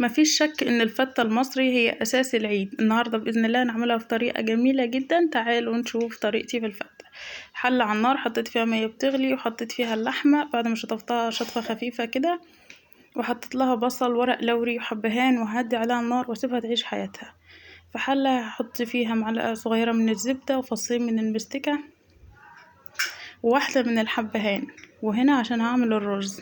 مفيش شك ان الفتة المصري هي اساس العيد. النهاردة باذن الله نعملها بطريقة جميلة جدا. تعالوا نشوف طريقتي في الفتة. حلة على النار، حطيت فيها مية بتغلي وحطيت فيها اللحمة بعد ما شطفتها شطفة خفيفة كده، وحطيت لها بصل ورق لوري وحبهان، وهدي عليها النار واسيبها تعيش حياتها. في حلة هحط فيها معلقة صغيرة من الزبدة وفصين من المستكة وواحدة من الحبهان. وهنا عشان هعمل الرز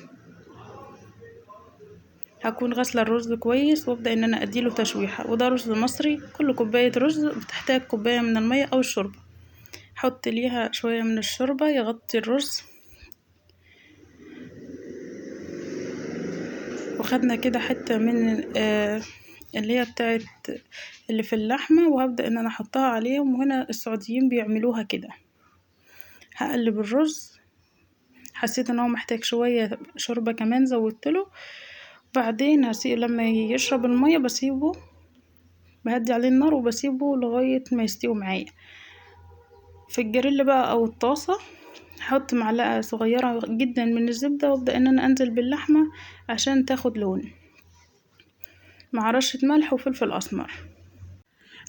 هكون غسلة الرز كويس وابدأ ان انا اديله تشويحة. وده رز مصري، كل كوباية رز بتحتاج كوباية من المية او الشوربة. حط ليها شوية من الشوربة يغطي الرز. وخدنا كده حتة من اللي هي بتاعت اللي في اللحمة، وهبدأ ان انا احطها عليهم. وهنا السعوديين بيعملوها كده. هقلب الرز، حسيت ان هو محتاج شوية شوربة كمان زودتله. بعدين هسيب لما يشرب المية بسيبه، بهدي عليه النار وبسيبه لغاية ما يستوي معايا. في الجريل بقى او الطاسة هحط معلقة صغيرة جدا من الزبدة وابدأ ان انا انزل باللحمة عشان تاخد لون، مع رشة ملح وفلفل اسمر.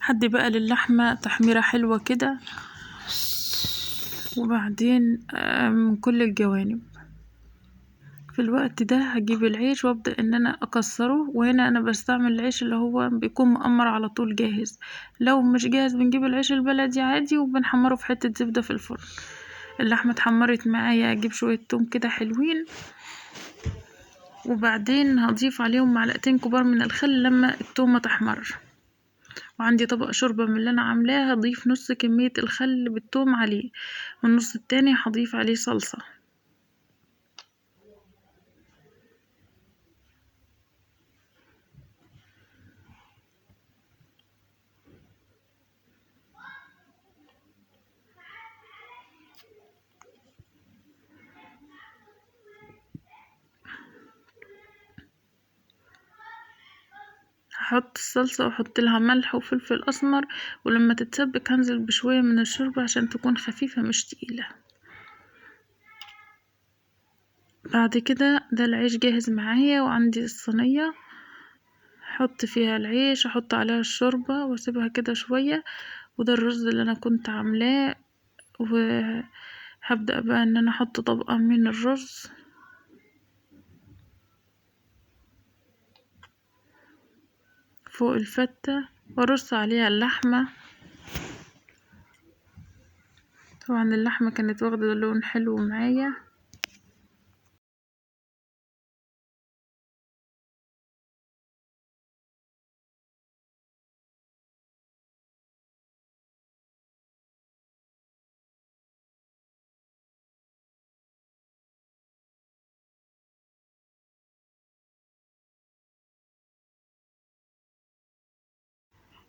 هدي بقى للحمة تحميرة حلوة كده، وبعدين من كل الجوانب. في الوقت ده هجيب العيش وابدأ ان انا اكسره. وهنا انا بستعمل العيش اللي هو بيكون مقمر على طول جاهز. لو مش جاهز بنجيب العيش البلدي عادي وبنحمره في حتة زبدة في الفرن. اللحمة اتحمرت معايا، اجيب شوية توم كده حلوين، وبعدين هضيف عليهم معلقتين كبار من الخل لما التومة تحمر. وعندي طبق شوربة من اللي انا عاملاه، هضيف نص كمية الخل بالثوم عليه، والنص التاني هضيف عليه صلصة. هحط الصلصة واحط لها ملح وفلفل اسمر، ولما تتسبك هنزل بشوية من الشوربة عشان تكون خفيفة مش تقيلة. بعد كده ده العيش جاهز معايا، وعندي الصينية احط فيها العيش، احط عليها الشوربة واسيبها كده شوية. وده الرز اللي انا كنت عاملاه. وهبدأ بقى ان انا احط طبقة من الرز فوق الفتة وارص عليها اللحمة. طبعا اللحمة كانت واخدة لون حلو معايا.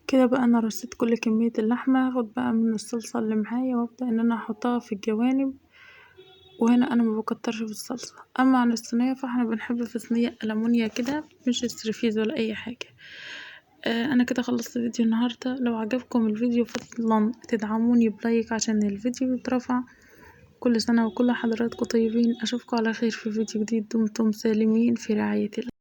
كده بقى انا رصيت كل كمية اللحمة. هاخد بقى من الصلصة اللي معايا وابدأ ان انا احطها في الجوانب. وهنا انا ما بكترش في الصلصة. اما عن الصينية فاحنا بنحب في صينية ألمونيا كده، مش استرفيز ولا اي حاجة. انا كده خلصت فيديو النهاردة. لو عجبكم الفيديو فضلا تدعموني بلايك عشان الفيديو يترفع. كل سنة وكل حضراتكم طيبين. اشوفكم على خير في فيديو جديد. دمتم سالمين في رعاية الله.